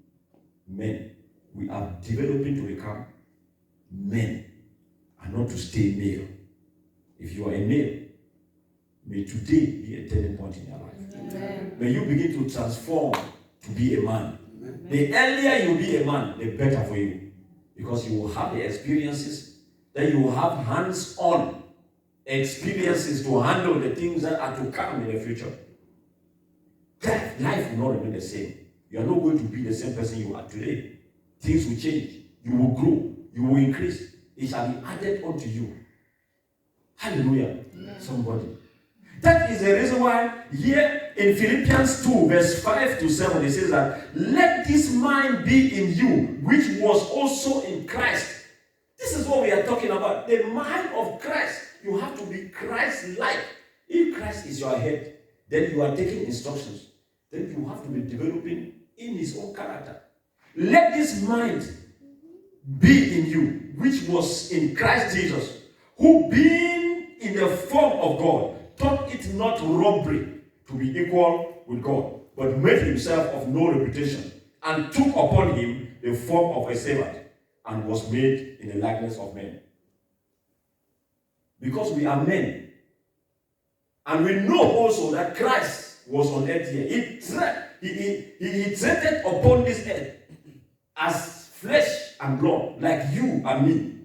men. We are developing to become men and not to stay male. If you are a male, may today be a turning point in your life. Amen. May you begin to transform to be a man. Amen. The earlier you be a man, the better for you. Because you will have the experiences, then you will have hands-on experiences to handle the things that are to come in the future. Life will not remain the same. You are not going to be the same person you are today. Things will change. You will grow. You will increase. It shall be added unto you. Hallelujah. Amen. Somebody. That is the reason why here in Philippians 2, verse 5 to 7, it says that, let this mind be in you, which was also in Christ. This is what we are talking about. The mind of Christ. You have to be Christ-like. If Christ is your head, then you are taking instructions. Then you have to be developing in his own character. Let this mind be in you, which was in Christ Jesus, who being in the form of God, thought it not robbery to be equal with God, but made himself of no reputation, and took upon him the form of a servant, and was made in the likeness of men. Because we are men, and we know also that Christ was on earth here. He treaded upon this earth as flesh and blood, like you and me.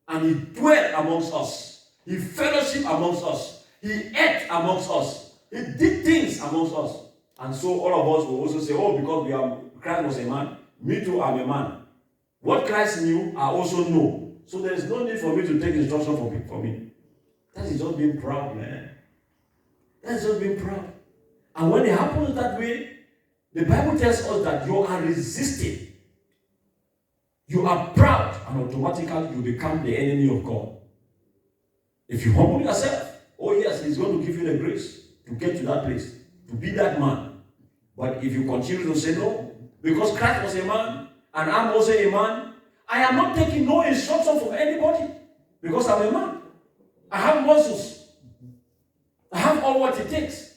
And he dwelt amongst us. He fellowshiped amongst us. He ate amongst us. He did things amongst us. And so all of us will also say, oh, because Christ was a man, me too, I'm a man. What Christ knew, I also know. So there is no need for me to take instruction from me. That is just being proud, man. That is just being proud. And when it happens that way, the Bible tells us that you are resisting. You are proud, and automatically you become the enemy of God. If you humble yourself, oh yes, he's going to give you the grace to get to that place, to be that man. But if you continue to say no, because Christ was a man, and I'm also a man, I am not taking no instruction from anybody, because I'm a man. I have muscles. I have all what it takes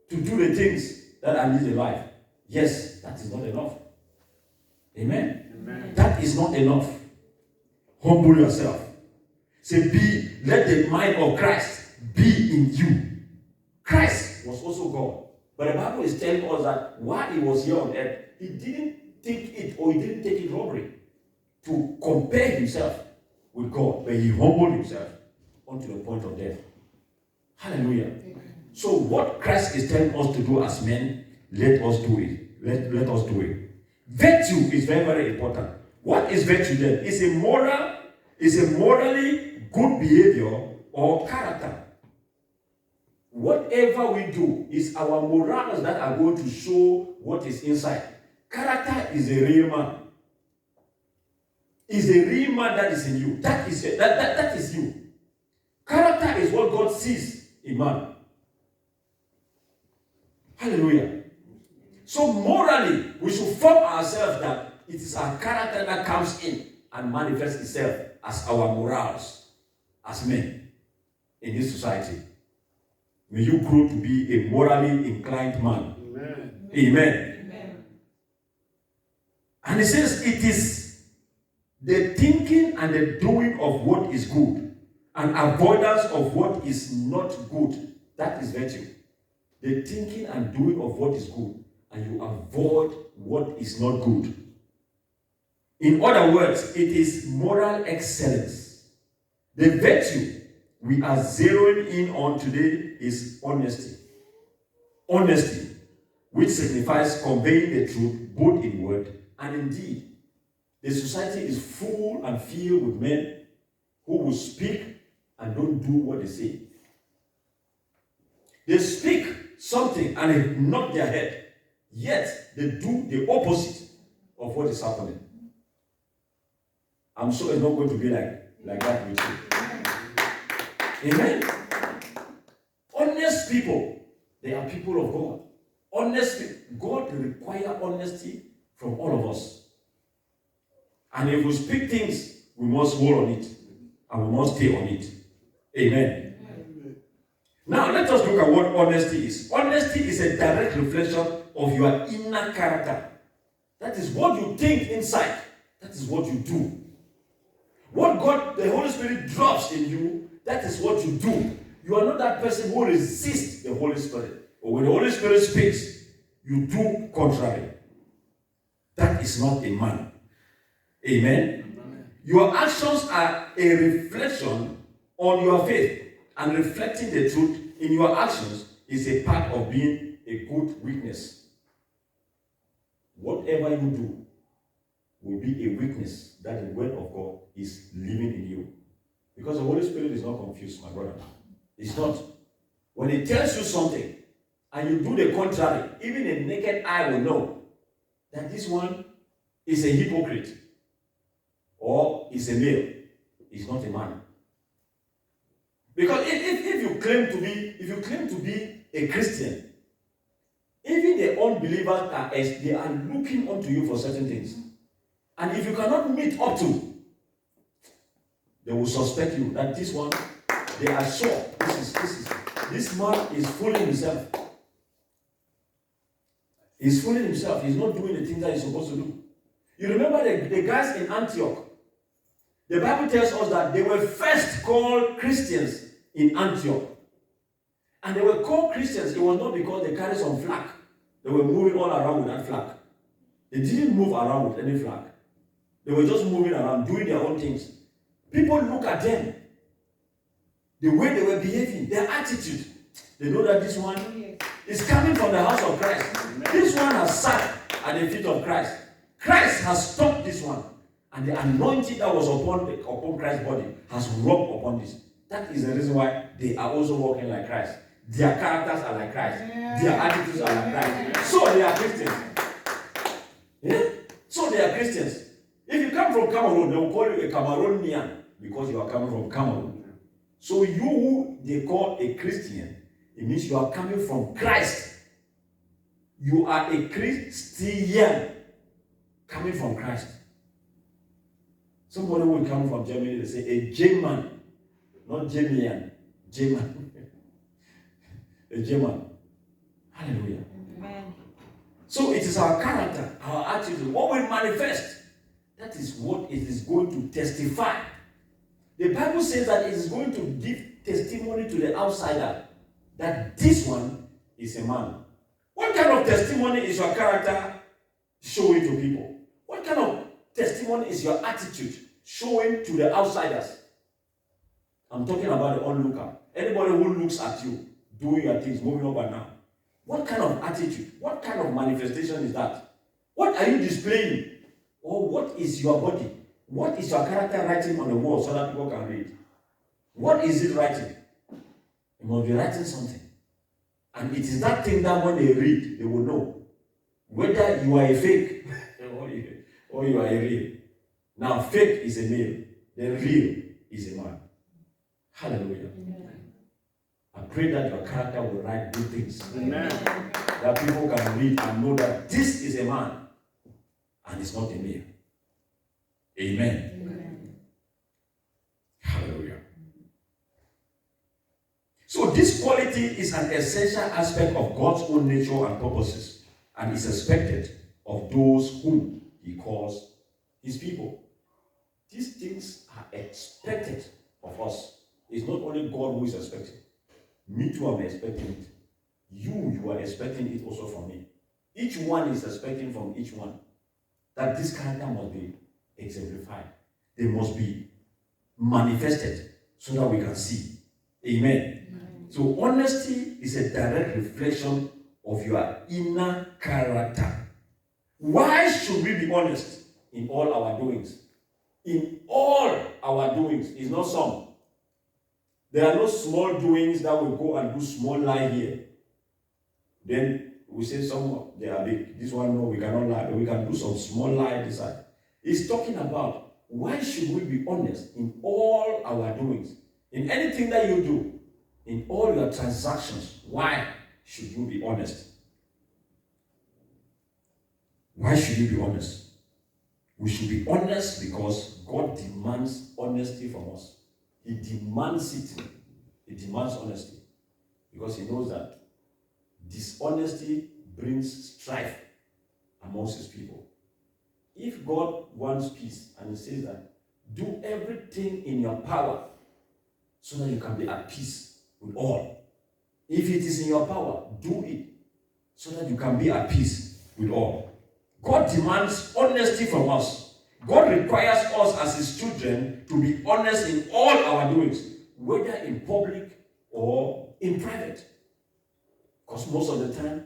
to do the things that I need in life. Yes, that is not enough. Amen? Amen. That is not enough. Humble yourself. Say, let the mind of Christ be in you. Christ was also God. But the Bible is telling us that while he was here on earth, he didn't take it robbery to compare himself with God, but he humbled himself unto the point of death. Hallelujah. Amen. So what Christ is telling us to do as men, let us do it. Let us do it. Virtue is very, very important. What is virtue then? It's a morally good behavior or character. Whatever we do is our morals that are going to show what is inside. Character is a real man. Is a real man that is in you. That is you. Character is what God sees in man. Hallelujah. So morally, we should form ourselves that it is our character that comes in and manifests itself as our morals as men in this society. May you grow to be a morally inclined man. Amen. Amen. Amen. And it says it is the thinking and the doing of what is good and avoidance of what is not good. That is virtue. The thinking and doing of what is good, and you avoid what is not good. In other words, it is moral excellence. The virtue we are zeroing in on today is honesty. Honesty, which signifies conveying the truth both in word and in deed. The society is full and filled with men who will speak and don't do what they say. They speak something and they nod their head, yet they do the opposite of what is happening. I'm sure it's not going to be like that with you. Amen. Honest people, they are people of God. Honest people. God requires honesty from all of us. And if we speak things, we must hold on it. And we must stay on it. Amen. Now, let us look at what honesty is. Honesty is a direct reflection of your inner character. That is what you think inside. That is what you do. What God, the Holy Spirit drops in you, that is what you do. You are not that person who resists the Holy Spirit. But when the Holy Spirit speaks, you do contrary. That is not a man. Amen? Amen. Your actions are a reflection on your faith. And reflecting the truth in your actions is a part of being a good witness. Whatever you do will be a witness that the word of God is living in you. Because the Holy Spirit is not confused, my brother. It's not. When He tells you something and you do the contrary, even a naked eye will know that this one is a hypocrite or is a male. is not a man. Because if you claim to be a Christian, even the unbelievers they are looking unto you for certain things. And if you cannot meet up to, they will suspect you that this one, they are sure this man is fooling himself. He's fooling himself. He's not doing the things that he's supposed to do. You remember the guys in Antioch? The Bible tells us that they were first called Christians in Antioch. And they were called Christians. It was not because they carried some flag. They were moving all around with that flag. They didn't move around with any flag. They were just moving around, doing their own things. People look at them. The way they were behaving, their attitude. They know that this one is coming from the house of Christ. This one has sat at the feet of Christ. Christ has stopped this one. And the anointing that was upon Christ's body has rubbed upon this. That is the reason why they are also walking like Christ. Their characters are like Christ. Their attitudes are like Christ. So they are Christians. Yeah? So they are Christians. If you come from Cameroon, they will call you a Cameroonian because you are coming from Cameroon. So you who they call a Christian, it means you are coming from Christ. You are a Christian coming from Christ. Somebody will come from Germany, they say a German, not German, German. A German. Hallelujah. Amen. So it is our character, our attitude, what we manifest. That is what it is going to testify. The Bible says that it is going to give testimony to the outsider that this one is a man. What kind of testimony is your character showing to people? What kind of testimony is your attitude showing to the outsiders? I'm talking about the onlooker. Anybody who looks at you doing your things, moving up and down. What kind of attitude, what kind of manifestation is that? What are you displaying? Or what is your body? What is your character writing on the wall so that people can read? What is it writing? You must be writing something. And it is that thing that when they read, they will know whether you are a fake or you are a real. Now, fake is a male, the real is a man. Hallelujah. Amen. I pray that your character will write good things. Amen. That people can read and know that this is a man and it's not a male. Amen. Amen. Hallelujah. So this quality is an essential aspect of God's own nature and purposes, and is expected of those whom he calls his people. These things are expected of us. It's not only God who is expecting. Me too, I'm expecting it. You are expecting it also from me. Each one is expecting from each one that this character must be exemplified. They must be manifested so that we can see. Amen. Amen. So honesty is a direct reflection of your inner character. Why should we be honest in all our doings? In all our doings. It's not some. There are no small doings that we go and do small lie here. Then we say some they are big. This one, no, we cannot lie. But we can do some small lie this side. It's talking about why should we be honest in all our doings? In anything that you do, in all your transactions, why should you be honest? Why should you be honest? We should be honest because God demands honesty from us. He demands it. He demands honesty. Because he knows that dishonesty brings strife amongst his people. If God wants peace, and he says that, do everything in your power so that you can be at peace with all. If it is in your power, do it so that you can be at peace with all. God demands honesty from us. God requires us as his children to be honest in all our doings, whether in public or in private. Because most of the time,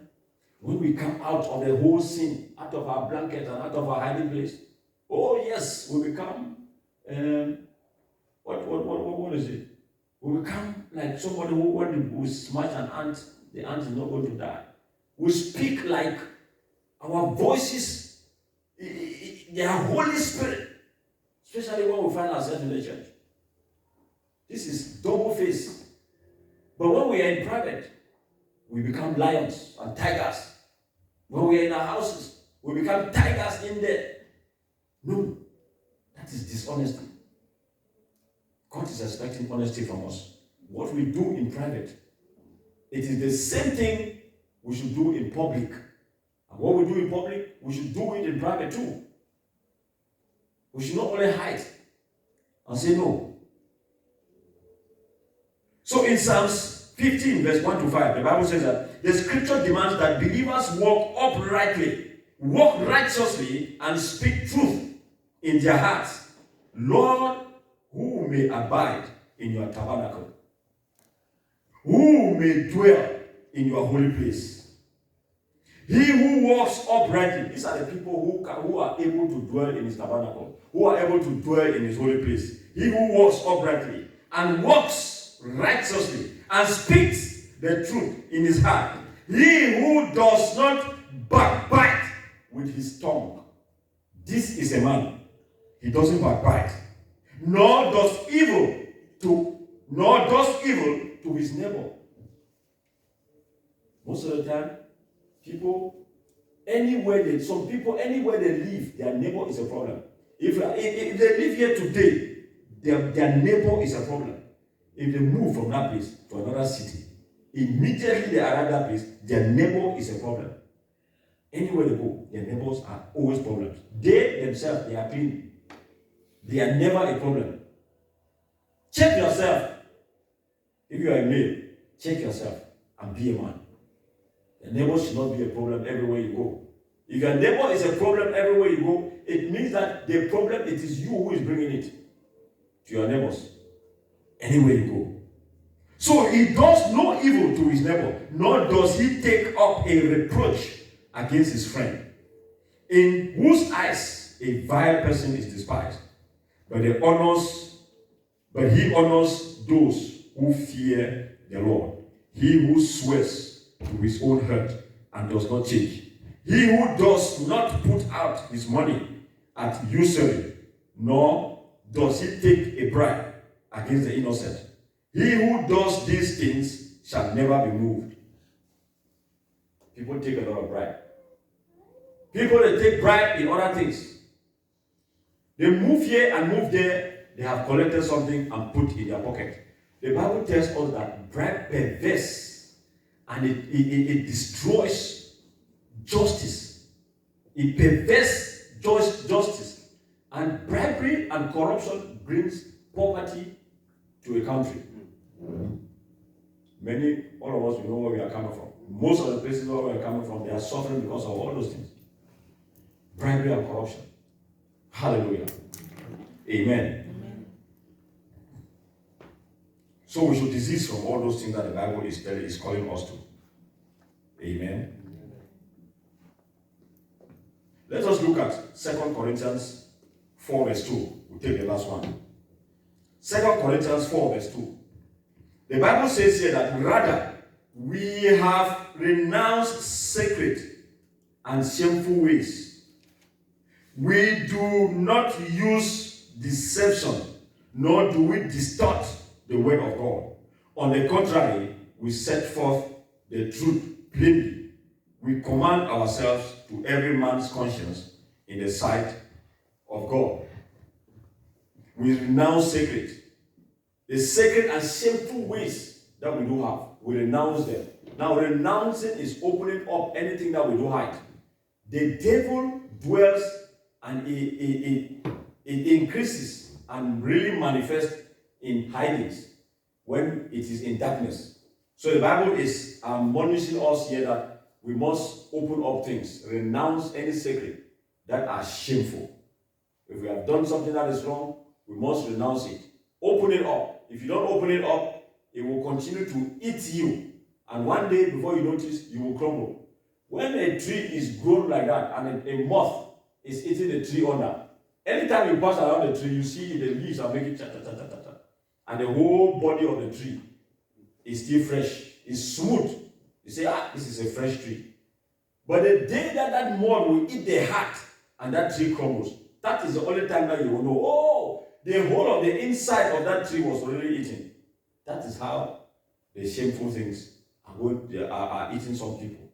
when we come out of the whole sin, out of our blanket and out of our hiding place, oh yes, we become, what is it? We become like somebody who, when we smash an ant, the ant is not going to die. We speak like our voices, they are Holy Spirit, especially when we find ourselves in the church. This is double face. But when we are in private, we become lions and tigers. When we are in our houses, we become tigers in there. No, that is dishonesty. God is expecting honesty from us. What we do in private, it is the same thing we should do in public. And what we do in public, we should do it in private too. We should not only hide and say no. So in Psalms 15, verse 1 to 5, the Bible says that the scripture demands that believers walk uprightly, walk righteously, and speak truth in their hearts. Lord, who may abide in your tabernacle? Who may dwell in your holy place? He who walks uprightly. These are the people who are able to dwell in his tabernacle, who are able to dwell in his holy place. He who walks uprightly and walks righteously and speaks the truth in his heart. He who does not backbite with his tongue. This is a man. He doesn't backbite, nor does evil to his neighbor. Most of the time, some people, anywhere they live, their neighbor is a problem. If they live here today, their neighbor is a problem. If they move from that place to another city, immediately they arrive that place, their neighbor is a problem. Anywhere they go, their neighbors are always problems. They themselves, they are clean. They are never a problem. Check yourself. If you are a male, check yourself and be a man. Your neighbor should not be a problem everywhere you go. If your neighbor is a problem everywhere you go, it means that the problem, it is you who is bringing it to your neighbors. Anywhere you go. So he does no evil to his neighbor, nor does he take up a reproach against his friend, in whose eyes a vile person is despised. But he honors those who fear the Lord. He who swears to his own hurt and does not change. He who does not put out his money at usury, nor does he take a bribe against the innocent. He who does these things shall never be moved. People take a lot of bribe. People, they take bribe in other things. They move here and move there. They have collected something and put in their pocket. The Bible tells us that bribe perverse and it destroys justice. It perverts justice. And bribery and corruption brings poverty to a country. All of us, we know where we are coming from. Most of the places where we are coming from, they are suffering because of all those things. Bribery and corruption. Hallelujah. Amen. So we should desist from all those things that the Bible is calling us to. Amen. Let us look at 2 Corinthians 4 verse 2. We'll take the last one. 2 Corinthians 4 verse 2. The Bible says here that rather we have renounced secret and shameful ways. We do not use deception, nor do we distort the word of God. On the contrary, we set forth the truth plainly. We command ourselves to every man's conscience in the sight of God. We renounce secret. The sacred and shameful ways that we do have, we renounce them. Now, renouncing is opening up anything that we do hide. The devil dwells and it increases and really manifests in hidings when it is in darkness. So the Bible is admonishing us here that we must open up things, renounce any secret that are shameful. If we have done something that is wrong, we must renounce it. Open it up. If you don't open it up, it will continue to eat you. And one day, before you notice, you will crumble. When a tree is grown like that and a moth is eating the tree under, anytime you pass around the tree, you see the leaves are making cha-cha-cha-cha-cha. And the whole body of the tree is still fresh. It's smooth. You say, this is a fresh tree. But the day that moth will eat the heart and that tree crumbles, that is the only time that you will know, the whole of the inside of that tree was already eaten. That is how the shameful things are eating some people.